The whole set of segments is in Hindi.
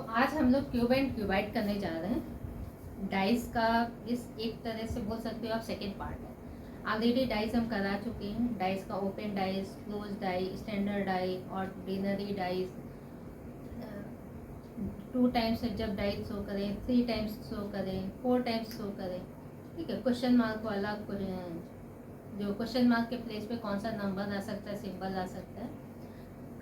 तो आज हम लोग क्यूब एंड क्यूबाइड करने जा रहे हैं। डाइस का इस एक तरह से बोल सकते हो आप सेकेंड पार्ट है। ऑलरेडी डाइस हम करा चुके हैं। डाइस का open dice, close die, standard die, ordinary dice, 2 times जब डाइस शो करें, 3 टाइम्स शो करें, 4 टाइम्स शो करें। ठीक है, क्वेश्चन मार्क वाला जो क्वेश्चन मार्क के प्लेस पे कौन सा नंबर आ सकता है, सिंबल आ सकता है।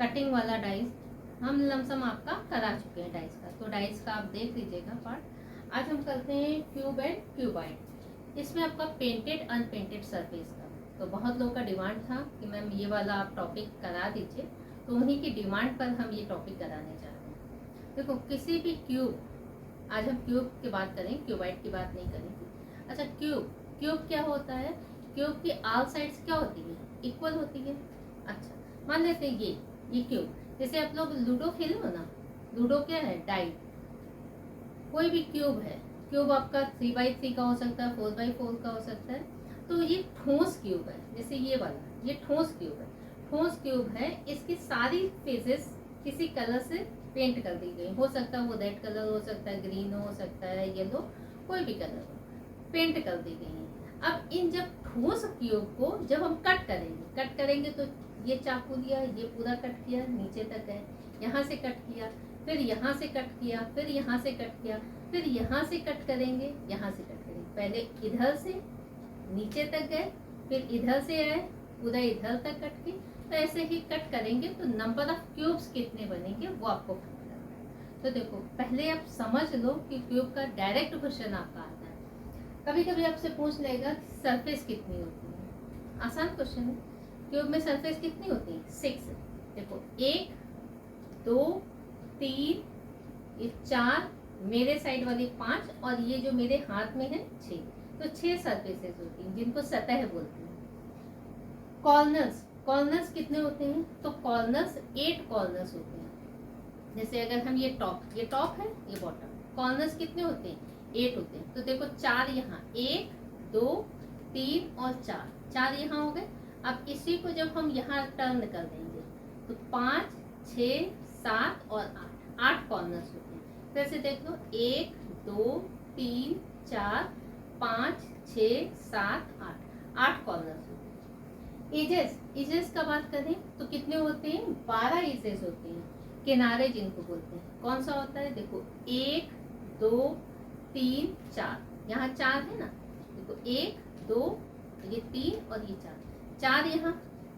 कटिंग वाला डाइस हम लमसम आपका करा चुके हैं डाइस का, तो डाइस का आप देख लीजिएगा पार्ट। आज हम करते हैं क्यूब एंड क्यूबाइड। इसमें आपका पेंटेड अनपेंटेड सरफेस का, तो बहुत लोगों का डिमांड था कि मैम ये वाला आप टॉपिक करा दीजिए, तो उन्हीं की डिमांड पर हम ये टॉपिक कराने जा रहे हैं। देखो, किसी भी क्यूब, आज हम क्यूब की बात करें, क्यूबाइड की बात नहीं करेंगे। अच्छा, क्यूब क्या होता है? क्यूब की ऑल साइड्स क्या होती है? इक्वल होती है। अच्छा, मान लेते हैं ये क्यूब, जैसे आप लोग लूडो खेले हो ना, लूडो क्या है? डाई। कोई भी क्यूब है, क्यूब आपका 3x3 का हो सकता है, 4x4 का हो सकता है। तो ये ठोस क्यूब है, जैसे ये वाला, ये ठोस क्यूब है। ठोस क्यूब है, इसकी सारी फेसेस किसी कलर से पेंट कर दी गई। हो सकता है वो रेड कलर हो सकता है, ग्रीन हो सकता है, येलो, कोई भी कलर हो, पेंट कर दी गई है। अब इन जब ठोस क्यूब को जब हम कट करेंगे तो ये चाकू लिया, ये पूरा कट किया, नीचे तक है, यहाँ से कट किया, फिर यहाँ से कट किया, फिर यहाँ से कट किया, फिर यहाँ से कट करेंगे, यहाँ से कट करेंगे। पहले इधर से नीचे तक गए, फिर इधर से आए, पूरा इधर तक कट के, तो ऐसे ही कट करेंगे तो नंबर ऑफ क्यूब्स कितने बनेंगे वो आपको पता करना है। तो देखो, पहले आप समझ लो कि क्यूब का डायरेक्ट क्वेश्चन आपका आता है। कभी कभी आपसे पूछ लेगा सरफेस कितनी होती है। आसान क्वेश्चन है। क्यूब में सरफेस कितनी होती है? 6। देखो, 1 2 3, ये 4, मेरे साइड वाली 5, और ये जो मेरे हाथ में है 6। तो 6 सरफेसेस होती हैं जिनको सतह बोलते हैं। कॉर्नर्स कितने होते हैं? तो कॉर्नर्स 8 कॉर्नर्स होते हैं। जैसे अगर हम ये टॉप है, ये बॉटम, कॉर्नर्स कितने होते हैं? 8 होते हैं। तो देखो, 4 यहाँ, 1 2 3 और 4 यहाँ हो गए। अब इसी को जब हम यहाँ टर्न कर देंगे तो 5 6 7 और 8 कॉर्नर्स होते हैं। फिर से देख लो, 1 2 3 4 5 6 7 8 कॉर्नर्स होते हैं। एजेस का बात करें तो कितने होते हैं? 12 एजेस होते हैं। किनारे जिनको बोलते हैं, कौन सा होता है? देखो, 1 2 3 4, यहाँ 4 है ना। देखो, 1 2, ये 3 और ये 4 यहाँ,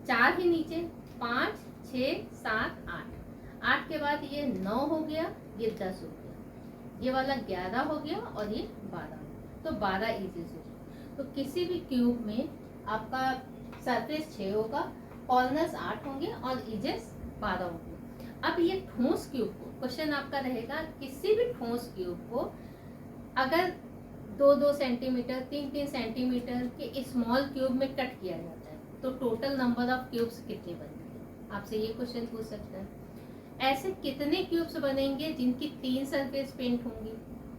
4 ही नीचे, 5 6 7 8 के बाद ये 9 हो गया, ये 10 हो गया, ये वाला 11 हो गया और ये 12 हो गया। तो 12 एजेस हो गए। तो किसी भी क्यूब में आपका सरफेस 6 होगा, कॉर्नर्स 8 होंगे और एजेस 12 होंगे। अब ये ठोस क्यूब को, क्वेश्चन आपका रहेगा, किसी भी ठोस क्यूब को अगर 2-2 सेंटीमीटर, 3-3 सेंटीमीटर के स्मॉल क्यूब में कट किया जाता है तो टोटल नंबर ऑफ क्यूब्स कितने बनेंगे? आपसे ये क्वेश्चन पूछ सकता है। ऐसे कितने क्यूब्स बनेंगे जिनकी 3 सरफेस पेंट होंगी?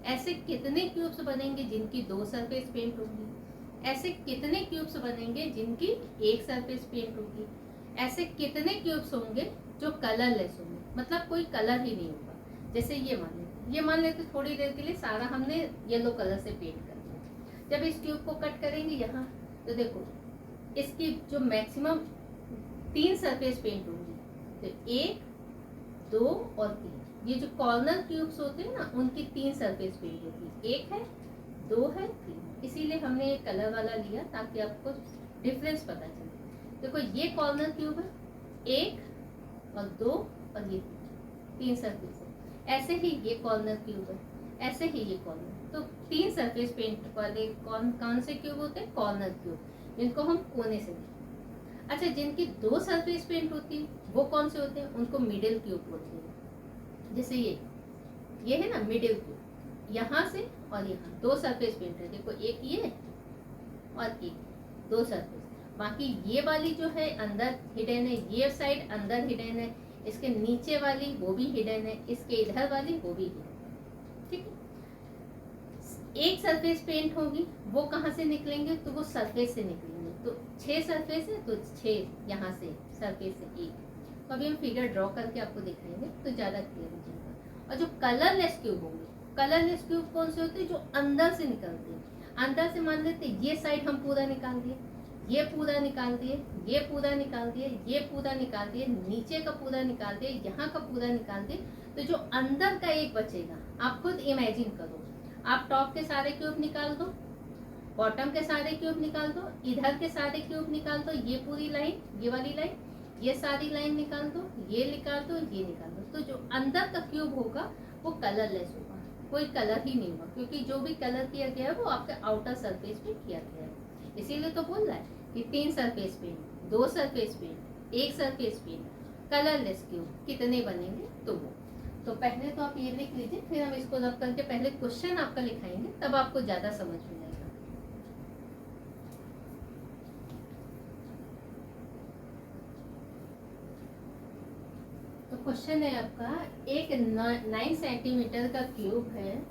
ऐसे कितने क्यूब्स बनेंगे जिनकी 2 सरफेस पेंट होंगी? ऐसे कितने क्यूब्स बनेंगे जिनकी 1 सरफेस पेंट होगी? ऐसे कितने क्यूब्स होंगे जो कलरलेस होंगे, मतलब कोई कलर ही नहीं होगा? जैसे ये मान लेते थोड़ी देर के लिए सारा हमने येलो कलर से पेंट कर दिया। जब इस ट्यूब को कट करेंगे यहाँ, तो देखो इसकी जो मैक्सिमम 3 सरफेस पेंट होंगी, तो 1 2 और 3। ये जो कॉर्नर क्यूब्स होते हैं ना, उनकी 3 सरफेस पेंट होती है, 1 है, 2 है, 3। इसीलिए हमने ये कलर वाला लिया ताकि आपको डिफरेंस पता चले। देखो, ये कॉर्नर क्यूब है, 1 और 2 और ये 3 सरफेस है। ऐसे ही ये कॉर्नर क्यूब है, ऐसे ही ये कॉर्नर। तो 3 सरफेस पेंट वाले कौन से क्यूब होते हैं? कॉर्नर क्यूब, जिनको हम कोने से देखते हैं। अच्छा, जिनकी 2 सरफेस पेंट होती है वो कौन से होते हैं? उनको मिडिल क्यूब बोलते हैं। जैसे ये है ना मिडिल क्यूब, यहाँ से और यहाँ 2 सरफेस पेंट है। देखो, एक ये और एक, 2 सरफेस। बाकी ये वाली जो है अंदर हिडन है, ये साइड अंदर हिडन है, इसके नीचे वाली वो भी हिडन है, इसके इधर वाली वो भी हिडन है। ठीक है। एक सरफेस पेंट होगी, वो कहाँ से निकलेंगे? तो वो सरफेस से निकलेंगे। तो 6 सरफेस है, तो 6 यहाँ से सरफेस से 1। तो अभी हम फिगर ड्रॉ करके आपको दिखाएंगे तो ज़्यादा क्लियर हो जाएगा। और जो कलरलेस क्यूब होंगे, कलरलेस क्यूब कौन से होते हैं, जो अंदर से निकलते हैं। अंदर से मान लेते ये साइड हम पूरा निकाल दिए, ये पूरा निकाल दिए, ये पूरा निकाल दिए, ये पूरा निकाल दिए, नीचे का पूरा निकाल दिए, यहाँ का पूरा निकाल दिए, तो जो अंदर का एक बचेगा, आप खुद इमेजिन करो, आप टॉप के सारे क्यूब निकाल दो, बॉटम के सारे क्यूब निकाल दो, इधर के सारे क्यूब निकाल दो, ये पूरी लाइन, ये वाली लाइन, ये सारी लाइन निकाल दो, ये निकाल दो, ये निकाल दो, तो जो अंदर का क्यूब होगा वो कलरलेस होगा, कोई कलर ही नहीं होगा, क्योंकि जो भी कलर किया गया है वो आपके आउटर सरफेस पे किया गया है। इसीलिए तो बोल रहा है कि 3 surface paint, 2 surface paint, 1 surface paint, colourless cube कितने बनेंगे, तो वो। तो पहले तो आप ये लिख लीजिए, फिर हम इसको रब करके पहले क्वेश्चन आपका लिखाएंगे, तब आपको ज्यादा समझ में आएगा। तो क्वेश्चन है आपका, एक 9 सेंटीमीटर का क्यूब है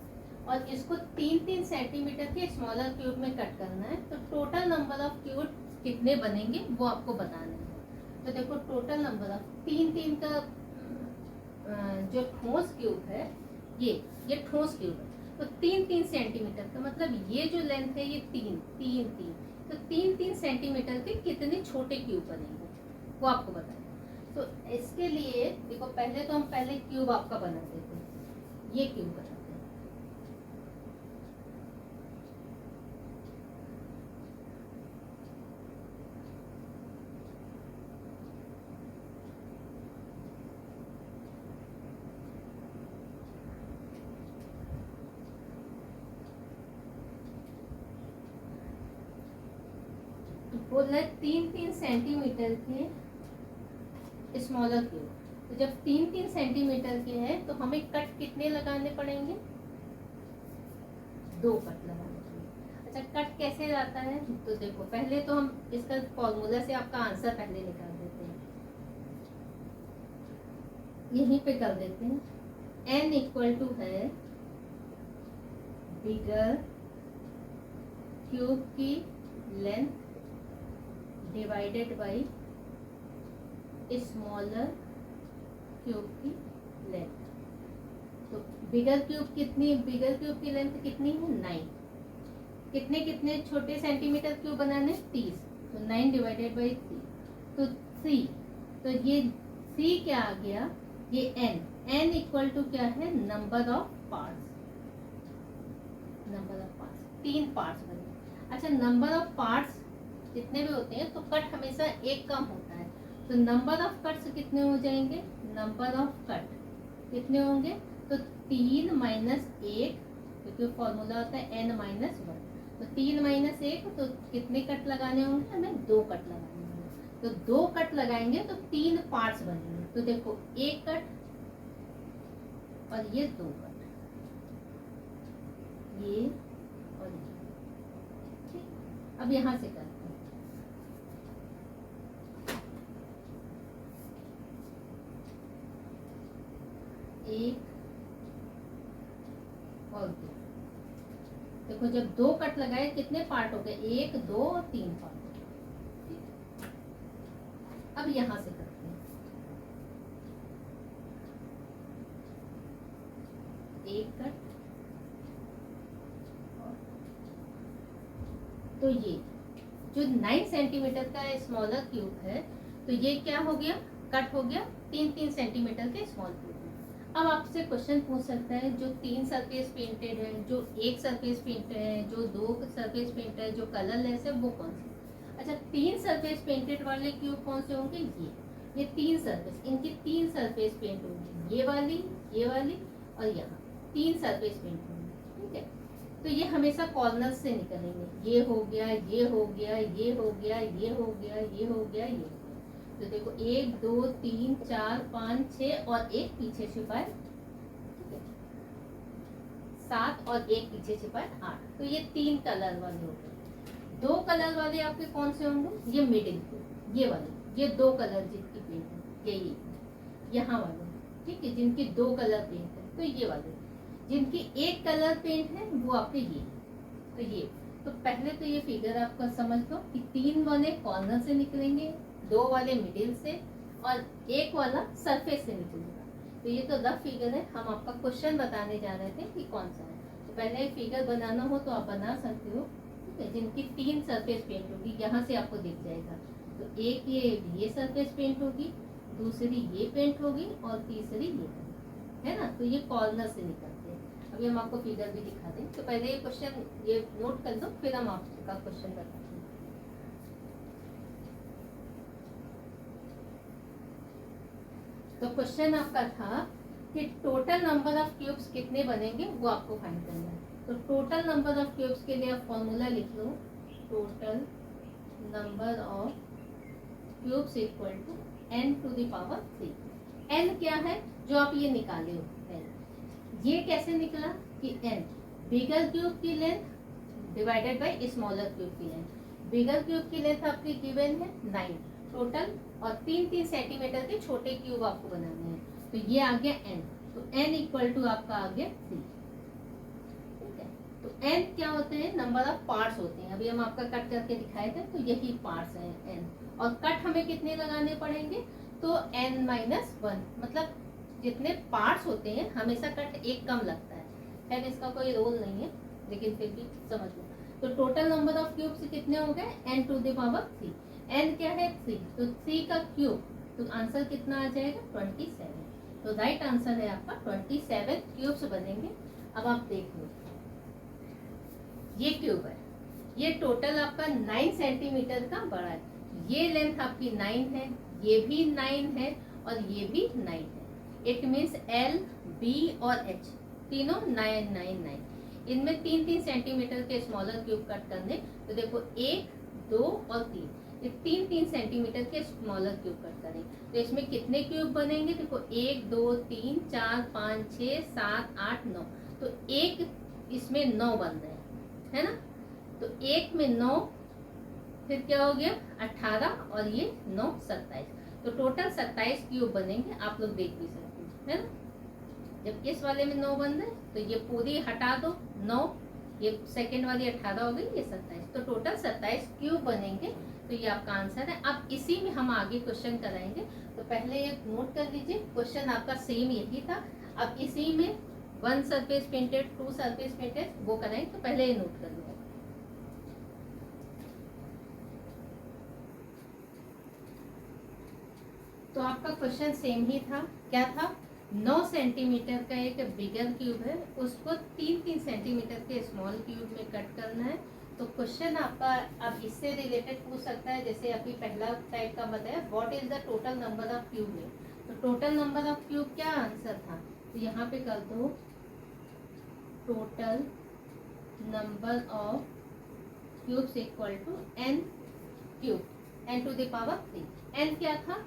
और इसको 3-3 सेंटीमीटर के स्मॉलर क्यूब में कट करना है, तो टोटल नंबर ऑफ क्यूब कितने बनेंगे वो आपको बताना है। तो देखो टोटल नंबर ऑफ 3-3 का जो ठोस क्यूब है, ये ठोस क्यूब है, तो 3-3 सेंटीमीटर का मतलब ये जो लेंथ है ये 3-3, तो 3-3 सेंटीमीटर के कितने छोटे क्यूब बनेंगे वो आपको बताना है। तो इसके लिए देखो पहले तो हम पहले क्यूब आपका बना देते हैं, ये क्यूब बनाते हैं। बोल रहा है 3-3 सेंटीमीटर के स्मॉलर क्यूब, तो जब 3-3 सेंटीमीटर के हैं तो हमें कट कितने लगाने पड़ेंगे, 2 कट लगाने पड़ेंगे। अच्छा कट कैसे आता है, तो देखो पहले तो हम इसका फॉर्मूला से आपका आंसर पहले निकाल देते हैं, यहीं पे कर देते हैं। n इक्वल टू है बिगर क्यूब की length divided by smaller cube की लेंथ। तो बिगर क्यूब की लेंथ कितनी है, 9। कितने कितने छोटे सेंटीमीटर क्यूब बनाने, 30, तो 9 डिवाइडेड बाई 3, तो 3, तो ये c क्या आ गया, ये n इक्वल टू क्या है, नंबर ऑफ पार्ट्स, 3 पार्ट्स बने। अच्छा नंबर ऑफ पार्ट्स जितने भी होते हैं तो कट हमेशा एक कम होता है, तो नंबर ऑफ कट्स कितने हो जाएंगे, नंबर ऑफ कट कितने होंगे, तो 3 माइनस 1, क्योंकि फॉर्मूला होता है n माइनस 1, तो 3 माइनस 1, तो कितने कट लगाने होंगे, हमें 2 कट लगाने होंगे, तो 2 कट लगाएंगे तो 3 पार्ट्स बनेंगे। तो देखो 1 कट और ये 2 कट, ये और ये, ठीक। अब यहाँ से करते हैं, 1 और 2, देखो जब 2 कट लगाए कितने पार्ट हो गए, 1, 2 और 3 पार्ट हो गए। अब यहां से करते हैं, 1 कट, तो ये जो 9 सेंटीमीटर का स्मॉलर क्यूब है, तो ये क्या हो गया, कट हो गया 3-3 सेंटीमीटर के स्मॉल क्यूब में। अब आपसे क्वेश्चन पूछ सकता है, जो 3 सरफेस पेंटेड है, जो 1 सरफेस पेंटेड है, जो 2 सरफेस पेंटेड है, जो कलरलेस है, वो कौन से। अच्छा 3 सरफेस पेंटेड वाले क्यूब कौन से होंगे, ये 3 सरफेस, इनकी 3 सरफेस पेंट होंगी, ये वाली और यहाँ 3 सरफेस पेंट होंगी, ठीक है। तो ये हमेशा कॉर्नर से निकलेंगे, ये हो गया, ये हो गया, ये हो गया, ये हो गया, ये हो गया, ये हो गया। तो देखो 1 2 3 4 5 6 और एक पीछे छिपाए, ठीक है, 7 और एक पीछे छिपाए 8। तो ये 3 कलर वाले हो गए। 2 कलर वाले आपके कौन से होंगे, ये मिडिल के, ये वाले, ये 2 कलर जिनकी पेंट है, ये यहाँ वाले, ठीक है, जिनकी 2 कलर पेंट है, तो ये वाले। जिनकी 1 कलर पेंट है वो आपके ये, तो ये। तो पहले तो ये फिगर आपका समझ लो कि 3 वाले कॉर्नर से निकलेंगे, 2 वाले मिडिल से और 1 वाला सरफेस से निकलेगा। तो ये तो रफ फिगर है, हम आपका क्वेश्चन बताने जा रहे थे कि कौन सा है। तो पहले फिगर बनाना हो तो आप बना सकते हो, ठीक है, जिनकी 3 सरफेस पेंट होगी, यहाँ से आपको दिख जाएगा। तो एक ये सरफेस पेंट होगी, दूसरी ये पेंट होगी और तीसरी ये, है ना। तो ये कॉर्नर से निकलते हैं। अभी हम आपको फिगर भी दिखा दें। तो पहले ये क्वेश्चन ये नोट कर दो, फिर हम आपका क्वेश्चन बताते हैं। तो क्वेश्चन आपका था कि टोटल नंबर ऑफ क्यूब्स कितने बनेंगे, वो आपको फाइंड करना है। तो टोटल नंबर ऑफ क्यूब्स के लिए आप फॉर्मूला लिख लो, total number of cubes equal to n to the power 3। n क्या है जो आप ये निकाले हो, n ये कैसे निकला कि n बिगर क्यूब की length divided by smaller cube की लेंथ। बिगर क्यूब की लेंथ आपकी गिवन है 9 टोटल, और 3-3 सेंटीमीटर के छोटे क्यूब आपको बनाने हैं। तो ये आ गया n, तो n इक्वल टू आपका आ गया 3, ठीक है। तो n क्या होते हैं, नंबर ऑफ पार्ट्स होते हैं। अभी हम आपका कट करके दिखाए थे, तो यही पार्ट्स हैं n, और कट हमें कितने लगाने पड़ेंगे, तो n-1, मतलब जितने पार्ट्स होते हैं हमेशा कट एक कम लगता है। खैर इसका कोई रोल नहीं है, लेकिन फिर भी समझ लो। तो टोटल नंबर ऑफ क्यूब्स कितने हो गए, n to the power 3। n क्या है 3, तो 3 का क्यूब, तो आंसर कितना आ जाएगा 27। तो राइट आंसर है आपका 27 क्यूब्स बनेंगे। अब आप देख लो, ये क्यूब है, ये टोटल आपका 9 सेंटीमीटर का बड़ा है। ये लेंथ आपकी 9 है, ये भी 9 है और ये भी 9 है। इट मीन्स L, B और H तीनों 9, 9, 9। इनमें 3-3 सेंटीमीटर के स्मॉलर क्यूब कट करने। तो देखो 1, 2 और 3, ये 3-3 सेंटीमीटर के स्मॉलर क्यूब कट करें। तो इसमें कितने क्यूब बनेंगे, देखो 1, 2, 3, 4, 5, 6, 7, 8, 9। तो एक इसमें 9 बन रहे हैं, है ना। तो एक में 9, फिर क्या हो गया 18 और ये 9 27। तो टोटल 27 क्यूब बनेंगे, आप लोग देख भी सकते हैं, है ना। जब इस वाले में 9 बन रहे तो ये पूरी हटा दो 9, ये सेकेंड वाली 18 हो गई, ये 27। तो टोटल 27 क्यूब बनेंगे। तो ये आपका आंसर है। अब इसी में हम आगे क्वेश्चन कराएंगे। तो पहले ये नोट कर लीजिए, क्वेश्चन आपका सेम यही था। अब इसी में 1 सरफेस पेंटेड, 2 सरफेस पेंटेड वो कराएंगे। तो पहले ये नोट कर लो। तो आपका क्वेश्चन सेम ही था, क्या था, 9 सेंटीमीटर का एक बिगर क्यूब है, उसको 3-3 सेंटीमीटर के स्मॉल क्यूब में कट करना है। तो क्वेश्चन आपका अब इससे रिलेटेड पूछ सकता है, जैसे अभी पहला टाइप का बताया, what is the total number of cube में। तो टोटल नंबर ऑफ क्यूब क्या आंसर था, तो यहाँ पे कर दो total number of cubes equal to n cube, n to the power 3। n क्या था,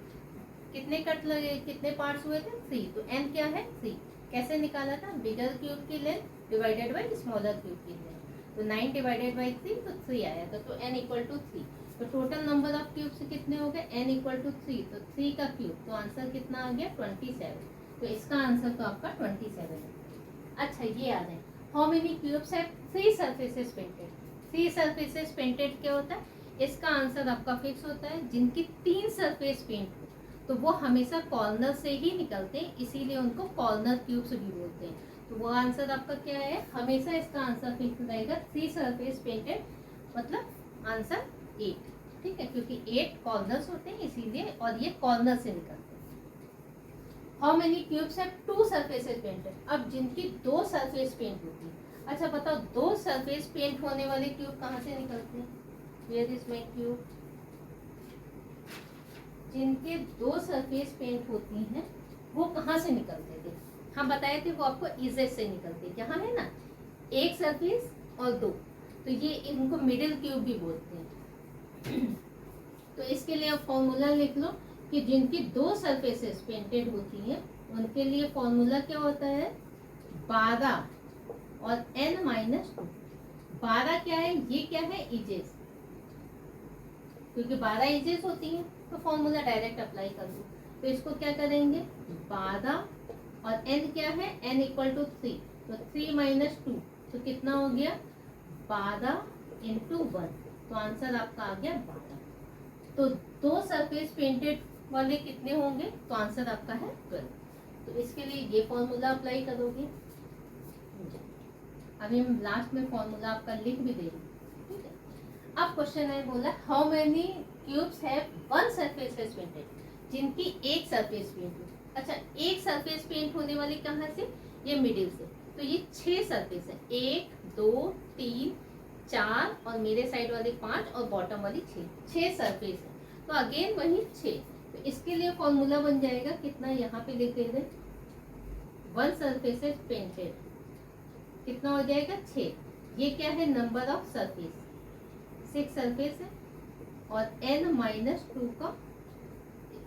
कितने कट लगे, कितने पार्ट्स हुए थे 3। तो n क्या है 3। कैसे निकाला था, बिगर क्यूब की length divided by smaller cube की लेंथ। तो 9 डिवाइडेड बाय 3, तो 3 आया था। तो n इक्वल टू 3। तो टोटल नंबर ऑफ क्यूब्स कितने हो गए, n इक्वल टू 3। तो 3 का क्यूब, तो आंसर कितना आ गया 27। तो इसका आंसर तो आपका 27 है। अच्छा ये याद है, how many cubes have 3 surfaces painted. 3 surfaces painted क्या होता है, इसका आंसर आपका फिक्स होता है। जिनकी 3 सरफेस पेंट हो तो वो हमेशा कॉर्नर से ही निकलते हैं, इसीलिए उनको कॉर्नर क्यूब्स भी बोलते हैं। तो वो आंसर आपका क्या है, हमेशा इसका आंसर फिक्स रहेगा 3 सरफेस पेंटेड, मतलब आंसर 8, ठीक है, क्योंकि 8 कॉर्नर्स होते हैं इसीलिए, और ये कॉर्नर से निकलते हैं। How many cubes have 2 surfaces painted. अब जिनकी 2 सरफेस पेंट होती है, अच्छा बताओ 2 सरफेस पेंट होने वाले क्यूब कहाँ से निकलते हैं, वेयर इज माय क्यूब। जिनके 2 सरफेस पेंट होती हैं वो कहाँ से निकलते थे, हम बताए थे वो आपको इजेड से निकलते हैं। यहाँ है ना एक सरफेस और 2, तो ये इनको मिडिल क्यूब भी बोलते हैं। तो इसके लिए आप फॉर्मूला लिख लो कि जिनकी 2 सरफेसेस पेंटेड होती हैं उनके लिए फॉर्मूला क्या होता है 12 और n-2। 12 क्या है, ये क्या है इजेस, क्योंकि 12 इजेस होती हैं तो फॉर्मूला डायरेक्ट अप्लाई कर दो। तो इसको क्या करेंगे 12 और n क्या है, n इक्वल टू 3, तो 3 - 2, तो कितना हो गया 12 × 1। तो आंसर आपका आ गया 12। तो 2 सरफेस पेंटेड वाले कितने होंगे, तो आंसर आपका है 12। तो इसके लिए ये फॉर्मूला अप्लाई करोगे। अभी हम लास्ट में फॉर्मूला आपका लिख भी देंगे, ठीक है। अब क्वेश्चन है बोला how many cubes have one surface is painted, जिनकी एक सरफेस पेंट हो। अच्छा, एक सरफेस पेंट होने वाली कहाँ से, ये मिडिल से, तो ये 6 सरफेस है, 1 2 3 4 और मेरे साइड वाली 5 और बॉटम वाली 6 सरफेस है। तो अगेन वही 6, तो इसके लिए फॉर्मूला बन जाएगा कितना, यहाँ पे लिख दे दे, वन सरफेस इज पेंटेड, कितना हो जाएगा 6। ये क्या है, नंबर ऑफ सरफेस, 6 सरफेस है और n-2 का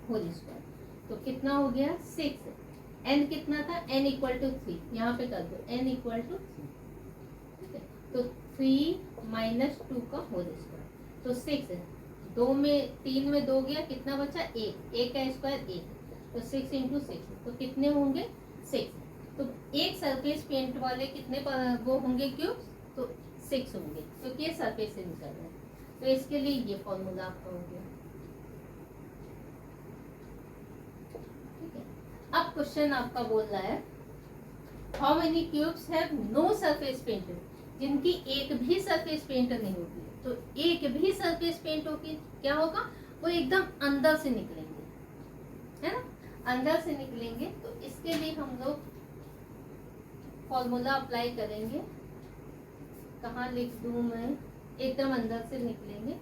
होल स्क्वायर, तो कितना हो गया 6। n कितना था, n इक्वल टू 3, यहाँ पे कर दो n इक्वल टू 3, ठीक है। तो 3 - 2 का होल स्क्वायर, तो 6 है, 3 में 2 गया, कितना बचा 1 का स्क्वायर 1, तो 6 × 6, तो कितने होंगे 6। तो एक सरफेस पेंट वाले कितने वो होंगे क्यूब, तो 6 होंगे, क्योंकि ये सरफेस से निकल रहा है। तो इसके लिए ये फॉर्मूला आपका हो गया, ठीक है। अब क्वेश्चन आपका बोल रहा है how many cubes have no surface painted, जिनकी एक भी सरफेस पेंट नहीं होगी। तो एक भी सरफेस पेंट होगी, क्या होगा, वो एकदम अंदर से निकलेंगे, है ना, अंदर से निकलेंगे। तो इसके लिए हम लोग फॉर्मूला अप्लाई करेंगे, कहाँ लिख दूं मैं, एकदम अंदर से निकलेंगे,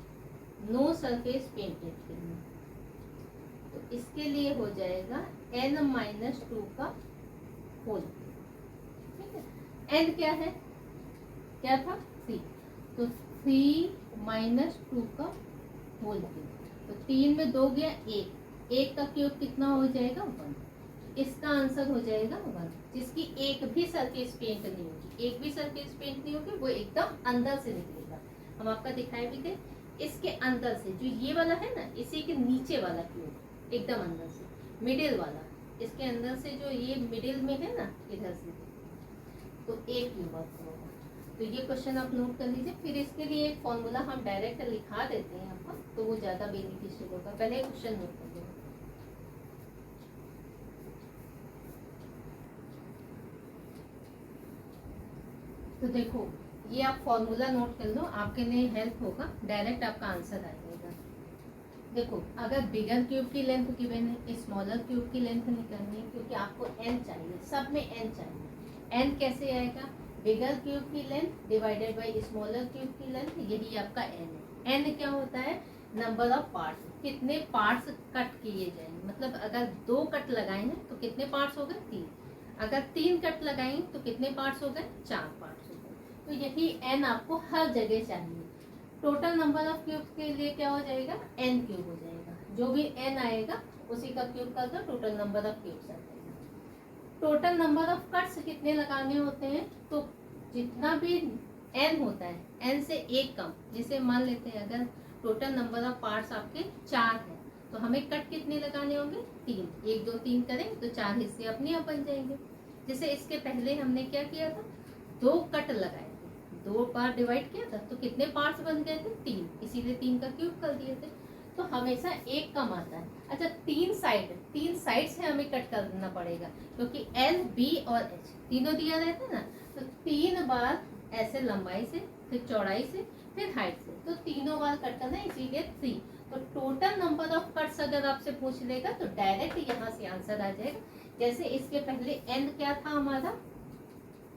नो सरफेस पेंटेड के लिए। तो इसके लिए हो जाएगा n-2 का होल, ठीक है। n क्या है, क्या था 3, तो 3 - 2 का होल क्यूब, तो 3 में 2 गया 1 का क्यूब कितना हो जाएगा 1, इसका आंसर हो जाएगा 1, जिसकी एक भी सरफेस पेंट नहीं होगी, एक भी सरफेस पेंट नहीं होगी, वो एकदम अंदर से निकलेगा। हम आपका दिखाए भी थे, इसके अंदर से जो ये वाला है ना, इसी के नीचे वाला क्यूब एकदम अंदर से, मिडिल वाला, इसके अंदर से जो ये मिडिल में है ना, इधर से, तो एक क्यूब आपका होगा। तो ये क्वेश्चन आप नोट कर लीजिए। फिर इसके लिए एक फॉर्मूला हम डायरेक्ट लिखा देते हैं आपका, तो वो ज्यादा बेनिफिशियल होगा। पहले क्वेश्चन नोट कर लीजिए। तो देखो, ये आप फॉर्मूला नोट कर लो, आपके लिए हेल्प होगा, डायरेक्ट आपका आंसर आ जाएगा। देखो, अगर बिगर क्यूब की लेंथ गिवन है, स्मॉलर क्यूब की लेंथ निकालनी है, क्योंकि आपको n चाहिए, सब में n चाहिए। n कैसे आएगा, बिगर क्यूब की length divided by smaller cube की लेंथ, यही आपका n है। n क्या होता है, नंबर ऑफ पार्ट्स, कितने पार्ट्स कट किए जाएंगे, मतलब अगर 2 कट लगाए हैं तो कितने पार्ट्स हो गए 3, अगर 3 कट लगाएंगे तो कितने पार्ट्स हो गए 4 पार्ट्स हो गए। तो यही n आपको हर जगह चाहिए। टोटल नंबर ऑफ क्यूब के लिए क्या हो जाएगा, n क्यूब हो जाएगा, जो भी n आएगा उसी का क्यूब कर दो, टोटल नंबर ऑफ क्यूब्स आ जाएगा। टोटल नंबर ऑफ कट्स कितने लगाने होते हैं, तो जितना भी n होता है, n से एक कम, जैसे मान लेते हैं अगर टोटल नंबर ऑफ पार्ट्स आपके 4 है, तो हमें कट कितने लगाने होंगे 3, 1 2 3 करें तो 4 हिस्से अपने आप बन जाएंगे। जैसे इसके पहले हमने क्या किया था, 2 कट लगाए थे, 2 बार डिवाइड किया था, तो कितने पार्ट्स बन गए थे 3, इसीलिए 3 का क्यूब कर दिए थे। तो हमेशा एक कम आता है। अच्छा, 3 साइड से हमें कट करना पड़ेगा, क्योंकि L B और H तीनों दिया रहता है ना, तो 3 बार ऐसे लंबाई से, फिर चौड़ाई से, फिर हाइट से, तो तीनों बार कट करना है, इसीलिए 3। तो टोटल नंबर ऑफ कट्स अगर आपसे पूछ लेगा तो डायरेक्ट यहाँ से आंसर आ जाएगा। जैसे इसके पहले n क्या था हमारा,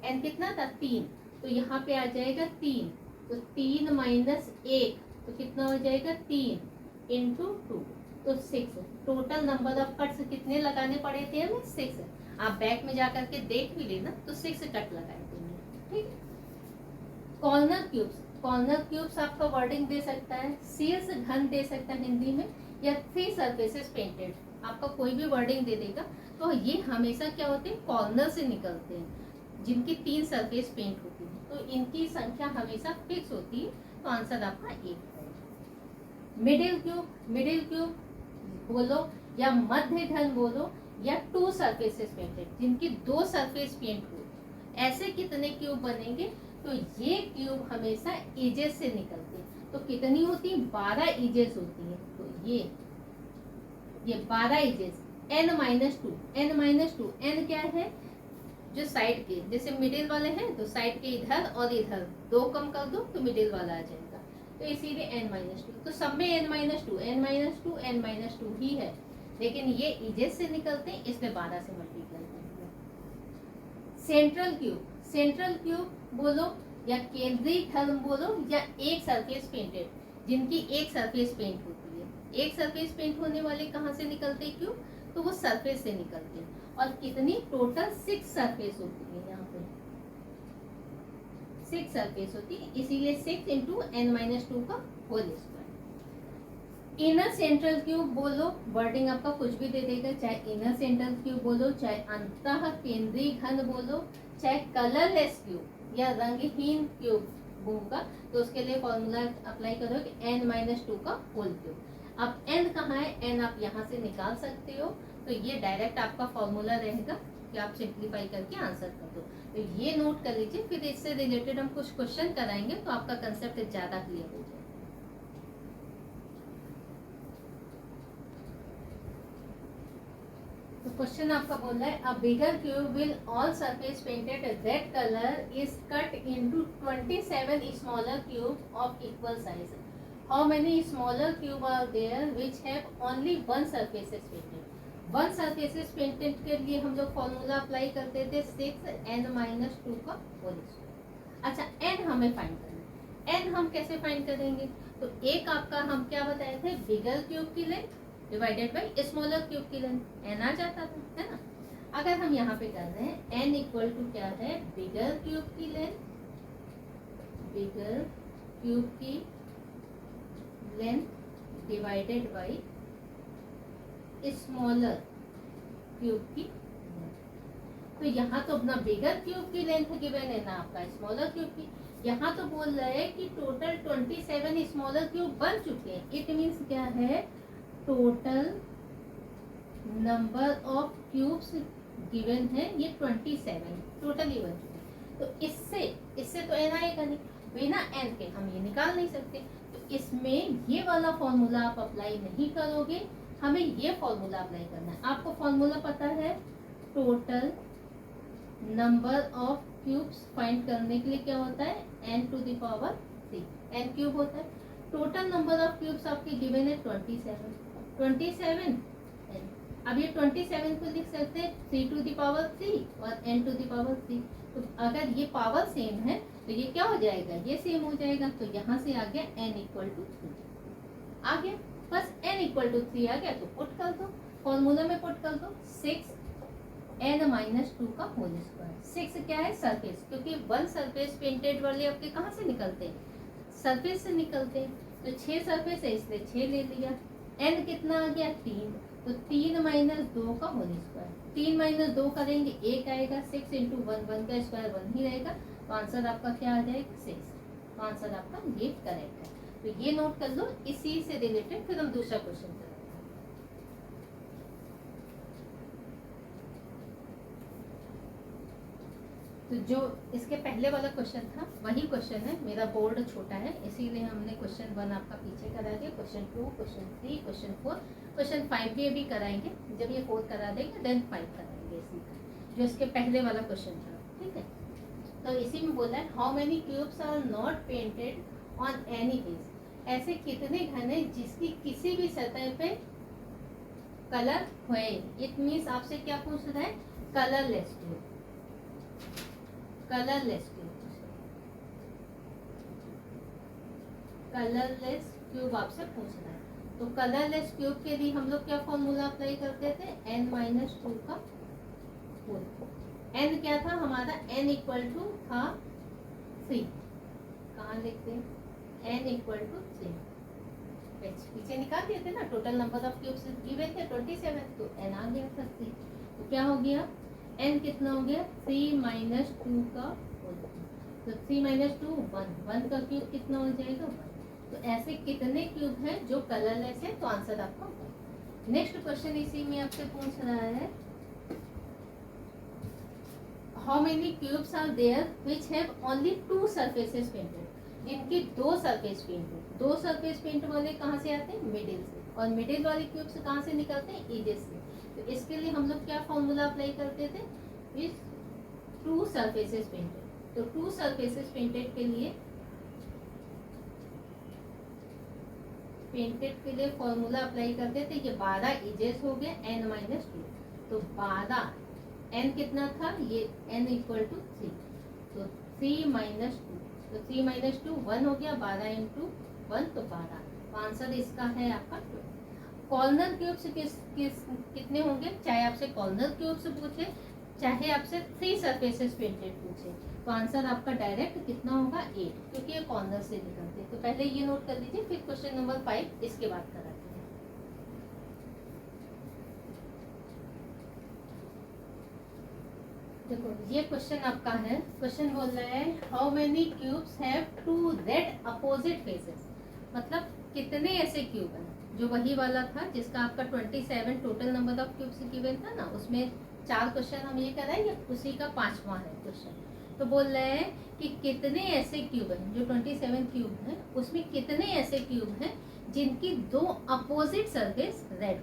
n कितना था 3, तो यहाँ पे आ जाएगा 3, तो 3 - 1 तो कितना हो जाएगा 3 × 2, तो 6। टोटल नंबर ऑफ कट्स कितने लगाने पड़े थे हमें 6। आप बैक में जा करके देख भी लेना, तो 6 कट लगाए थे, ठीक। कॉर्नर क्यूब्स आपका वर्डिंग दे सकता है, शीर्ष घन दे सकता है हिंदी में, या 3 सरफेसेस पेंटेड, आपका कोई भी वर्डिंग दे देगा। तो ये हमेशा क्या होते हैं, कॉर्नर से निकलते हैं, जिनकी 3 सरफेस पेंट होती है, तो इनकी संख्या हमेशा फिक्स होती है, तो आंसर आपका 1 है। मिडिल क्यूब बोलो या मध्य घन बोलो, या 2 सरफेसेस पेंटेड, जिनकी 2 सरफेस पेंट हो, ऐसे कितने क्यूब बनेंगे, तो ये क्यूब हमेशा एजेस से निकलते हैं। तो कितनी होती है, 12 एजेस होती है। तो ये 12 एजेस, n-2 n क्या है, जो साइड के, जैसे मिडिल वाले हैं तो साइड के इधर और इधर 2 कम कर दो तो मिडिल वाला आ जाएगा, तो इसीलिए n-2। तो सब में n-2 ही है, लेकिन ये इजेस से निकलते हैं, इसमें 12 से मल्टीप्लाई करेंगे। सेंट्रल क्यूब बोलो या केंद्रीय घन बोलो या एक सरफेस पेंटेड, जिनकी एक सरफेस पेंट होती है। एक सरफेस पेंट होने वाले कहाँ से निकलते हैं क्यूब, तो वो सरफेस से निकलते हैं। और कितनी, टोटल 6 सरफेस होती है, यहाँ पे 6 सरफेस होती है, इसीलिए 6 × n-2 का whole square. Inner central cube बोलो, वर्डिंग आपका कुछ भी दे देगा, चाहे इनर सेंट्रल क्यूब बोलो, चाहे अंतः केंद्रीय घन बोलो, चाहे कलरलेस क्यूब या रंगहीन क्यूब होगा, तो उसके लिए फॉर्मूला अप्लाई करो कि n-2 का होल क्यूब। अब n कहाँ है, n आप यहाँ से निकाल सकते हो, तो ये डायरेक्ट आपका फॉर्मूला रहेगा कि आप सिंप्लीफाई करके आंसर कर दो। तो ये नोट कर लीजिए, फिर इससे रिलेटेड हम कुछ क्वेश्चन कराएंगे तो आपका कंसेप्ट ज्यादा क्लियर हो जाएगा। तो क्वेश्चन आपका बोल रहा है, a bigger cube will all surface painted red colour is cut into 27 smaller cube of equal size. How many smaller cube are there which have only one surfaces painted. One surfaces painted के लिए हम लोग फॉर्मूला अप्लाई करते थे 6n-2 का होल स्क्वायर। अच्छा, n हमें फाइंड करना है, n हम कैसे फाइंड करेंगे, तो एक आपका हम क्या बताए थे, बिगर क्यूब की length divided by smaller cube की लेंथ, n आ जाता था, है ना। अगर हम यहाँ पे कर रहे हैं n इक्वल टू क्या है, बिगर क्यूब की length divided by smaller cube की लेंथ। तो यहाँ तो अपना बिगर क्यूब की लेंथ गिवन है ना आपका स्मॉलर क्यूब की, यहाँ तो बोल रहे हैं कि टोटल 27 स्मॉलर क्यूब बन चुके हैं। इट मीन्स क्या है, total number of cubes given है ये 27 टोटली बन चुके हैं। तो इससे तो n आएगा नहीं, बिना n के हम ये निकाल नहीं सकते। तो इसमें ये वाला फॉर्मूला आप अप्लाई नहीं करोगे, हमें ये फॉर्मूला अप्लाई करना है। आपको फॉर्मूला पता है, total number of cubes find करने के लिए क्या होता है, n⁻3 n क्यूब होता है। टोटल नंबर ऑफ क्यूब्स आपके गिवन है 27 n। अब ये 27 को लिख सकते हैं 3⁻3 और n⁻3। तो अगर ये पावर सेम है तो ये क्या हो जाएगा, ये सेम हो जाएगा। तो यहाँ से आ गया n = 3 आ गया, बस n = 3 आ गया तो पुट कर दो, फॉर्मूला में पुट कर दो 6n-2 का होल स्क्वायर। 6 क्या है, सरफेस, क्योंकि वन सरफेस पेंटेड वाले आपके कहाँ से निकलते हैं, सरफेस से निकलते हैं। तो 6 सरफेस है इसलिए 6 ले लिया। n कितना आ गया, 3, तो 3-2 का होल स्क्वायर। 3-2 करेंगे 1 आएगा, 6 × 1 1 का स्क्वायर 1 ही रहेगा, तो आंसर आपका क्या आ जाएगा 6। तो आंसर आपका ये करेक्ट है। तो ये नोट कर लो, इसी से रिलेटेड फिर हम दूसरा क्वेश्चन करेंगे। तो जो इसके पहले वाला क्वेश्चन था वही क्वेश्चन है, मेरा बोर्ड छोटा है इसीलिए हमने क्वेश्चन 1 आपका पीछे करा दिया, क्वेश्चन 2, क्वेश्चन 3, क्वेश्चन 4, क्वेश्चन 5 भी अभी कराएंगे। जब ये 4 करा देंगे देन 5 कराएंगे, इसी का जो इसके पहले वाला क्वेश्चन था, ठीक है। तो इसी में बोला है, how many cubes are not painted on any face. ऐसे कितने घन है जिसकी किसी भी सतह पे कलर हुए। इट मीन्स आपसे क्या पूछ रहा है, कलरलेस क्यूब आपसे पूछ रहा है। तो कलरलेस क्यूब के लिए हम लोग क्या फॉर्मूला अप्लाई करते थे, n-2 का होल। n क्या था हमारा, n = था 3, कहाँ लिखते हैं, n = 3, पीछे निकाल दिए थे ना, total number of cubes given थे 27, तो n आ गया था 3। तो क्या हो गया, n कितना हो गया, 3-2 का होल। तो 3-2 1 का क्यूब कितना हो जाएगा, 1। तो ऐसे कितने क्यूब हैं जो कलरलेस है, तो आंसर आपका 1। नेक्स्ट क्वेश्चन इसी में आपसे पूछ रहा है, how many cubes are there which have only 2 surfaces painted. जिनकी 2 सरफेस पेंट हो। 2 सरफेस पेंट वाले कहाँ से आते हैं, मिडिल से, और मिडिल वाले क्यूब्स कहाँ से निकलते हैं, एजेस से। तो इसके लिए हम लोग क्या फॉर्मूला अप्लाई करते थे, इस 2 सरफेसेस पेंटेड। तो 2 सरफेसेस पेंटेड के लिए फॉर्मूला अप्लाई करते थे। ये 12 एजेस हो गए n-2। तो 12 n कितना था, ये n इक्वल टू 3, तो 3 - 2, तो 3 - 2 1 हो गया, 12 × 1 तो 12। तो आंसर इसका है आपका 2। कॉर्नर क्यूब्स कितने होंगे, चाहे आपसे कॉर्नर क्यूब्स पूछे, चाहे आपसे 3 सरफेसेस पेंटेड पूछे, तो आंसर आपका डायरेक्ट कितना होगा 8, क्योंकि ये कॉर्नर से निकलते हैं। तो पहले ये नोट कर लीजिए, फिर क्वेश्चन नंबर 5 इसके बाद कराते हैं। देखो ये क्वेश्चन आपका है, क्वेश्चन बोल रहा है how many cubes have 2 red opposite faces, मतलब कितने ऐसे क्यूब हैं, जो वही वाला था जिसका आपका 27 total number of cubes given था ना, उसमें 4 क्वेश्चन हम ये कराए, ये उसी का 5वां है क्वेश्चन। तो बोल रहे हैं कि कितने ऐसे क्यूब हैं, जो 27 क्यूब हैं उसमें कितने ऐसे क्यूब हैं जिनकी 2 अपोजिट सरफेस रेड।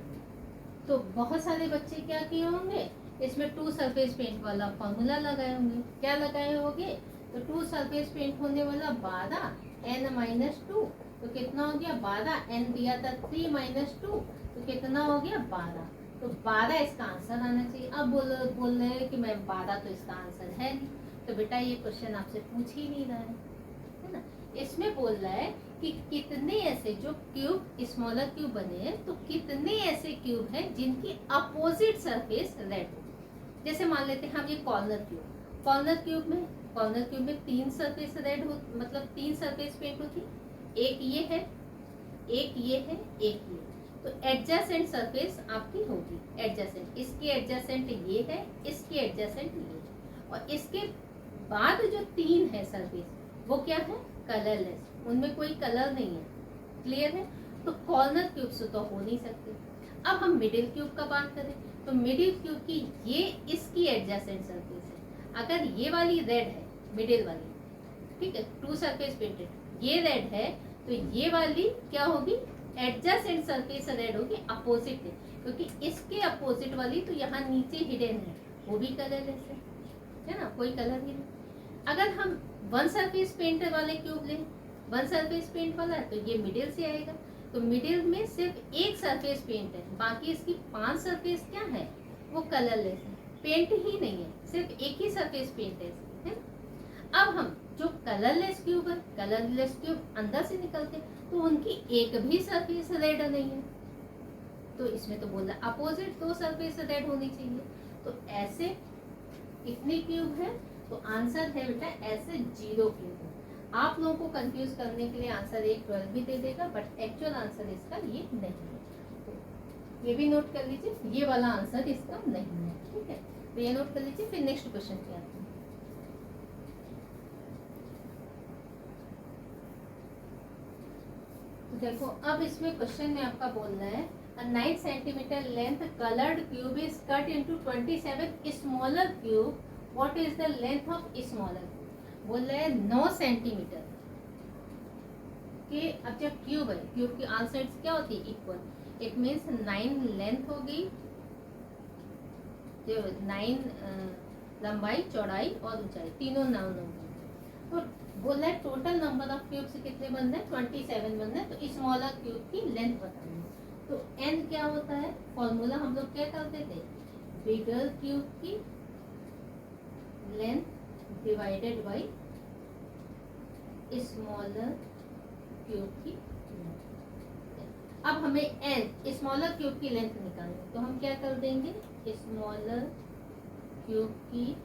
तो बहुत सारे बच्चे क्या किए होंगे, इसमें 2 सरफेस पेंट वाला फॉर्मूला लगाए होंगे। क्या लगाए होंगे, तो 2 सरफेस पेंट होने वाला 12 n-2, तो कितना हो गया 12, n दिया था 3 - 2, तो कितना हो गया 12। तो 12 इसका आंसर आना चाहिए। अब बोल रहे हैं कि मैं 12 तो इसका आंसर है नहीं, तो बेटा ये क्वेश्चन आपसे पूछ ही नहीं रहा है ना। इसमें बोल रहा है कि कितने ऐसे जो क्यूब स्मॉलर क्यूब बने हैं, तो कितने ऐसे क्यूब हैं जिनकी अपोजिट सरफेस रेड हो। जैसे मान लेते हैं हम ये कॉर्नर क्यूब में 3 सरफेस रेड हो, मतलब 3 सरफेस पेंट होती, एक ये है, एक ये है, एक ये। तो एडजेसेंट सरफेस आपकी होगी, एडजेसेंट, इसकी एडजेसेंट ये है, इसकी एडजेसेंट ये, और इसके बाद जो 3 है सरफेस वो क्या है, कलरलेस, उनमें कोई कलर नहीं है। क्लियर है। तो कॉर्नर क्यूब से तो हो नहीं सकते। अब हम मिडिल क्यूब का बात करें, तो मिडिल क्यूब की ये इसकी एडजेसेंट सरफेस है। अगर ये वाली रेड है, मिडिल वाली, ठीक है, 2 सरफेस पेंटेड, ये रेड है, तो ये वाली क्या होगी, एडजेसेंट सरफेस रेड होगी, अपोजिट है, क्योंकि इसके अपोजिट वाली तो यहाँ नीचे हिडन है, वो भी कलरलेस है ना, कोई कलर ही नहीं। अगर हम 1 सरफेस पेंट वाले क्यूब लें, 1 सरफेस पेंट वाला है, तो ये मिडिल से आएगा, तो मिडिल में सिर्फ 1 सरफेस पेंट है, बाकी इसकी 5 सरफेस क्या है, वो कलरलेस है, पेंट ही नहीं है, सिर्फ एक ही सरफेस पेंट है इसकी, है। अब हम जो कलरलेस क्यूब है, कलरलेस क्यूब अंदर से निकलते हैं, तो उनकी एक भी सरफेस रेड नहीं है, तो इसमें तो बोल रहा अपोजिट 2 सरफेस रेड होनी चाहिए। तो ऐसे कितने क्यूब है, तो आंसर है बेटा ऐसे 0 क्यूब है। आप लोगों को कंफ्यूज करने के लिए आंसर 1 12 भी दे देगा, बट एक्चुअल आंसर इसका ये नहीं है। तो ये भी नोट कर लीजिए, ये वाला आंसर इसका नहीं है, ठीक है। तो ये नोट कर लीजिए, फिर नेक्स्ट क्वेश्चन पे आते हैं। तो देखो अब इसमें क्वेश्चन में आपका बोल रहा है a 9 centimeter length colored cube is cut into 27 smaller cube. What is the length of smaller cube? बोल रहे हैं 9 सेंटीमीटर के, अब जब क्यूब है, क्यूब की ऑल साइड्स क्या होती है, इक्वल, इट मीन्स 9 लेंथ हो गई, जो 9 लंबाई, चौड़ाई और ऊंचाई, तीनों 9 तो बोल रहा है टोटल नंबर ऑफ क्यूब्स कितने बन रहे हैं, 27 बन रहे हैं। तो स्मॉलर क्यूब की लेंथ बतानी है। तो n क्या होता है, फॉर्मूला हम लोग क्या करते थे, बिगर क्यूब की length divided by smaller cube की लेंथ। अब हमें n स्मॉलर क्यूब की लेंथ निकालनी है, तो हम क्या कर देंगे, स्मॉलर क्यूब की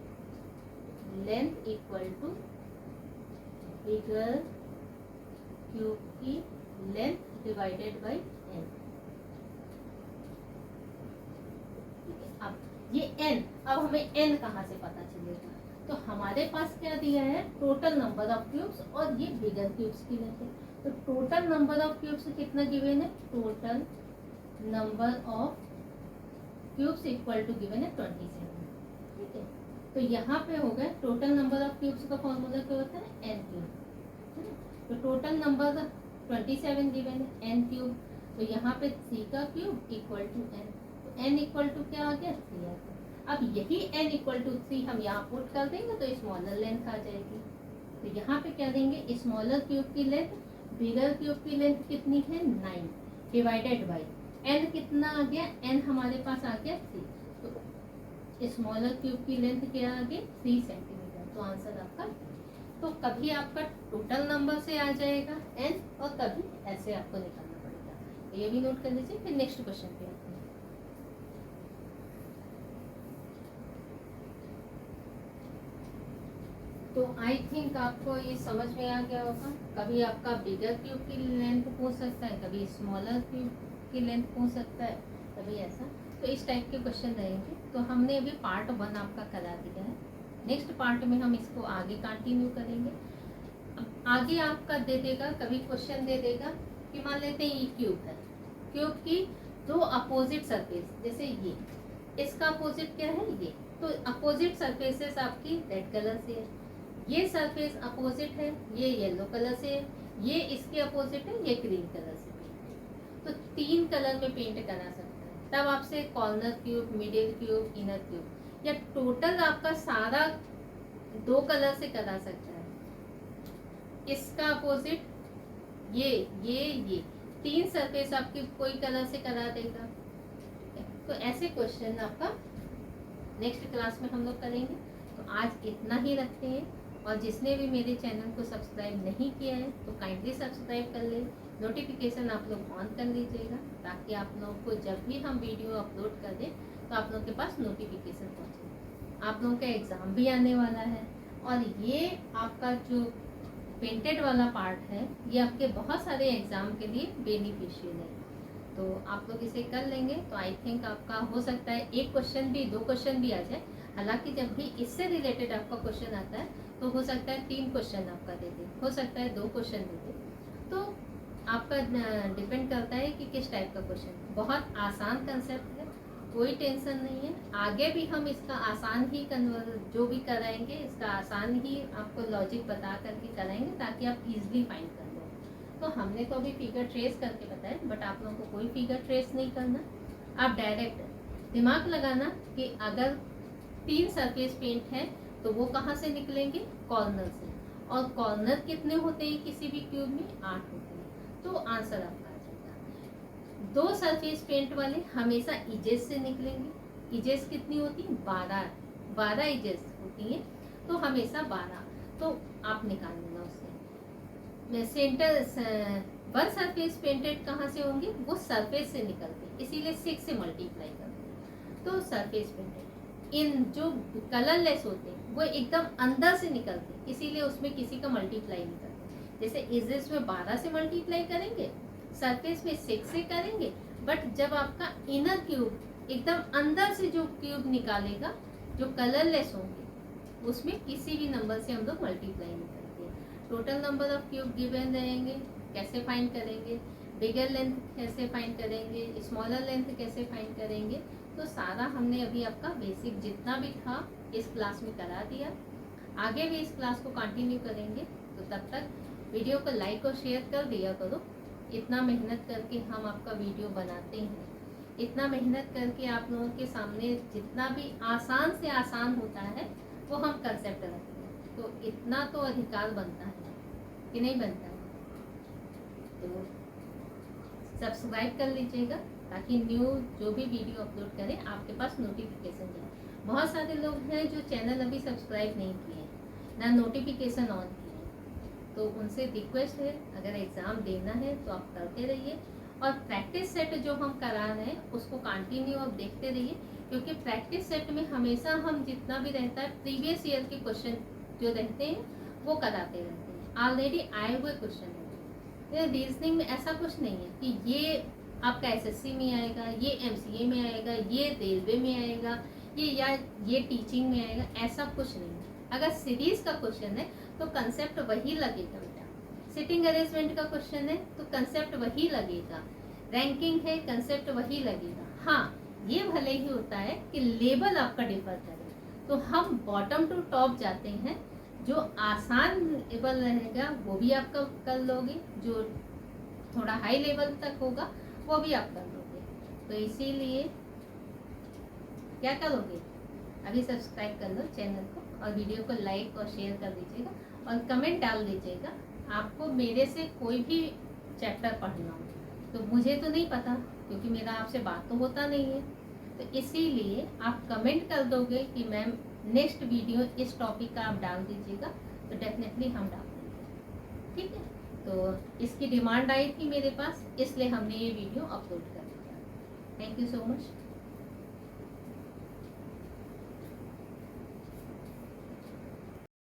length equal to bigger cube की लेंथ डिवाइडेड बाय n। अब ये n, अब हमें n कहाँ से पता चलेगा, तो हमारे पास क्या दिया है, टोटल नंबर ऑफ क्यूब्स और ये बिगर क्यूब्स की लेंथ है। तो टोटल नंबर ऑफ क्यूब्स कितना गिवन है, total number of cubes equal to given है 27, ठीक है। तो यहाँ पे हो गया टोटल नंबर ऑफ क्यूब्स का फॉर्मूला क्या होता है, n क्यूब। तो टोटल नंबर 27 गिवन है, n क्यूब, तो यहाँ पे 3 का क्यूब इक्वल टू n, तो n इक्वल टू क्या आ गया 3 आ गया। अब यही n इक्वल टू 3 हम यहाँ पुट कर देंगे तो स्मॉलर लेंथ आ जाएगी। तो यहाँ पे क्या देंगे, स्मॉलर क्यूब की लेंथ बिगर क्यूब की लेंथ कितनी है 9 डिवाइडेड बाई n कितना आ गया, n हमारे पास आ गया 3, तो स्मॉलर क्यूब की लेंथ क्या आ गई 3 सेंटीमीटर। तो आंसर आपका, तो कभी आपका टोटल नंबर से आ जाएगा n और कभी ऐसे आपको निकालना पड़ेगा। तो ये भी नोट कर लीजिए। फिर नेक्स्ट क्वेश्चन पे आते हैं। तो आई थिंक आपको ये समझ में आ गया होगा। कभी आपका बिगर क्यूब की लेंथ पूछ सकता है, कभी स्मॉलर क्यूब की लेंथ पूछ सकता है, कभी ऐसा। तो इस टाइप के क्वेश्चन रहेंगे। तो हमने अभी पार्ट 1 आपका करा दिया है। नेक्स्ट पार्ट में हम इसको आगे कंटिन्यू करेंगे। आगे आपका दे देगा, कभी क्वेश्चन दे देगा कि मान लेते हैं ये क्यूब है, क्यूब की दो अपोजिट सरफेस, जैसे ये इसका अपोजिट क्या है ये, तो अपोजिट सरफेसेस आपकी रेड कलर से है, ये सरफेस अपोजिट है ये येलो कलर से है, ये इसके अपोजिट है ये ग्रीन कलर से पेंट है। तो 3 कलर में पेंट करा सकता है। तब आपसे corner cube, middle cube, inner cube, या टोटल आपका सारा 2 कलर से करा सकता है। इसका अपोजिट ये 3 सरफेस आपकी कोई कलर से करा देगा। तो ऐसे क्वेश्चन आपका नेक्स्ट क्लास में हम लोग करेंगे। तो आज इतना ही रखते हैं, और जिसने भी मेरे चैनल को सब्सक्राइब नहीं किया है तो काइंडली सब्सक्राइब कर ले, नोटिफिकेशन आप लोग ऑन कर लीजिएगा, ताकि आप लोगों को जब भी हम वीडियो अपलोड कर दें तो आप लोगों के पास नोटिफिकेशन पहुँचे। आप लोगों का एग्ज़ाम भी आने वाला है, और ये आपका जो पेंटेड वाला पार्ट है ये आपके बहुत सारे एग्ज़ाम के लिए बेनिफिशियल है। तो आप लोग इसे कर लेंगे तो आई थिंक आपका हो सकता है 1 क्वेश्चन भी 2 क्वेश्चन भी आ जाए। हालांकि जब भी इससे रिलेटेड आपका क्वेश्चन आता है तो हो सकता है 3 क्वेश्चन आपका दे दे, हो सकता है 2 क्वेश्चन दे दे। तो आपका डिपेंड करता है कि किस टाइप का क्वेश्चन। बहुत आसान कंसेप्ट है, कोई टेंशन नहीं है। आगे भी हम इसका आसान ही जो भी कराएंगे इसका आसान ही आपको लॉजिक बता करके कराएंगे, ताकि आप इजीली फाइंड कर लो। तो हमने तो अभी फिगर ट्रेस करके बताया, बट आप लोगों को कोई फिगर ट्रेस नहीं करना। आप डायरेक्ट दिमाग लगाना कि अगर 3 सरफेस पेंट है तो वो कहाँ से निकलेंगे, कॉर्नर से। और कॉर्नर कितने होते हैं किसी भी क्यूब में, 8 होते हैं। तो आंसर आपका आ जाएगा। 2 सरफेस पेंट वाले हमेशा इजेस से निकलेंगे। इजेस कितनी होती है, 12 इजेस होती हैं, तो हमेशा 12। तो आप निकाल लेना उससे। सेंटर 1 सरफेस पेंटेड कहाँ से होंगे, वो सरफेस से निकलते हैं, इसीलिए 6 से मल्टीप्लाई करते हैं। तो सरफेस पेंटेड इन जो कलरलेस होते हैं वो एकदम अंदर से निकलते हैं, इसीलिए उसमें किसी का मल्टीप्लाई नहीं करते। जैसे इजेस में 12 से मल्टीप्लाई करेंगे, सरफेस में 6 से करेंगे, बट जब आपका इनर क्यूब एकदम अंदर से जो क्यूब निकालेगा जो कलरलेस होंगे उसमें किसी भी नंबर से हम लोग मल्टीप्लाई नहीं करते। Total number of cube given रहेंगे, कैसे फाइंड करेंगे, बिगर लेंथ कैसे फाइंड करेंगे, स्मॉलर लेंथ कैसे फाइंड करेंगे, तो सारा हमने अभी आपका बेसिक जितना भी था इस क्लास में करा दिया। आगे भी इस क्लास को कंटिन्यू करेंगे। तो तब तक वीडियो को लाइक और शेयर कर दिया करो। इतना मेहनत करके हम आपका वीडियो बनाते हैं, इतना मेहनत करके आप लोगों के सामने जितना भी आसान से आसान होता है वो हम कंसेप्ट रखते हैं। तो इतना तो अधिकार बनता है कि नहीं बनता है। तो सब्सक्राइब कर लीजिएगा ताकि न्यू जो भी वीडियो अपलोड करें आपके पास नोटिफिकेशन जाए। बहुत सारे लोग हैं जो चैनल अभी सब्सक्राइब नहीं किए, ना नोटिफिकेशन ऑन किए। तो उनसे रिक्वेस्ट है, अगर एग्ज़ाम देना है तो आप करते रहिए, और प्रैक्टिस सेट जो हम करा रहे हैं उसको कंटिन्यू आप देखते रहिए, क्योंकि प्रैक्टिस सेट में हमेशा हम जितना भी रहता है प्रीवियस ईयर के क्वेश्चन जो रहते हैं वो कराते रहते हैं। ऑलरेडी आए हुए क्वेश्चन है। रीजनिंग में ऐसा कुछ नहीं है कि ये आपका एसएससी में आएगा, ये एमसीए में आएगा, ये रेलवे में आएगा, ये टीचिंग में आएगा, ऐसा कुछ नहीं है। अगर सीरीज का क्वेश्चन है तो कंसेप्ट वही लगेगा बेटा। सिटिंग अरेंजमेंट का क्वेश्चन है तो कंसेप्ट वही लगेगा। रैंकिंग है, कंसेप्ट वही लगेगा। हाँ, ये भले ही होता है कि लेवल आपका डिफर करे, तो हम बॉटम टू टॉप जाते हैं। जो आसान लेवल रहेगा वो भी आप कर लोगे, जो थोड़ा हाई लेवल तक होगा वो भी आप कर लोगे। तो इसीलिए क्या करोगे, अभी सब्सक्राइब कर लो चैनल को और वीडियो को लाइक और शेयर कर दीजिएगा और कमेंट डाल दीजिएगा आपको मेरे से कोई भी चैप्टर पढ़ना हो। तो मुझे तो नहीं पता क्योंकि मेरा आपसे बात तो होता नहीं है, तो इसीलिए आप कमेंट कर दोगे कि मैम नेक्स्ट वीडियो इस टॉपिक का आप डाल दीजिएगा, तो डेफिनेटली हम डाल देंगे। ठीक है, तो इसकी डिमांड आई थी मेरे पास, इसलिए हमने ये वीडियो अपलोड कर दिया। Thank you so much.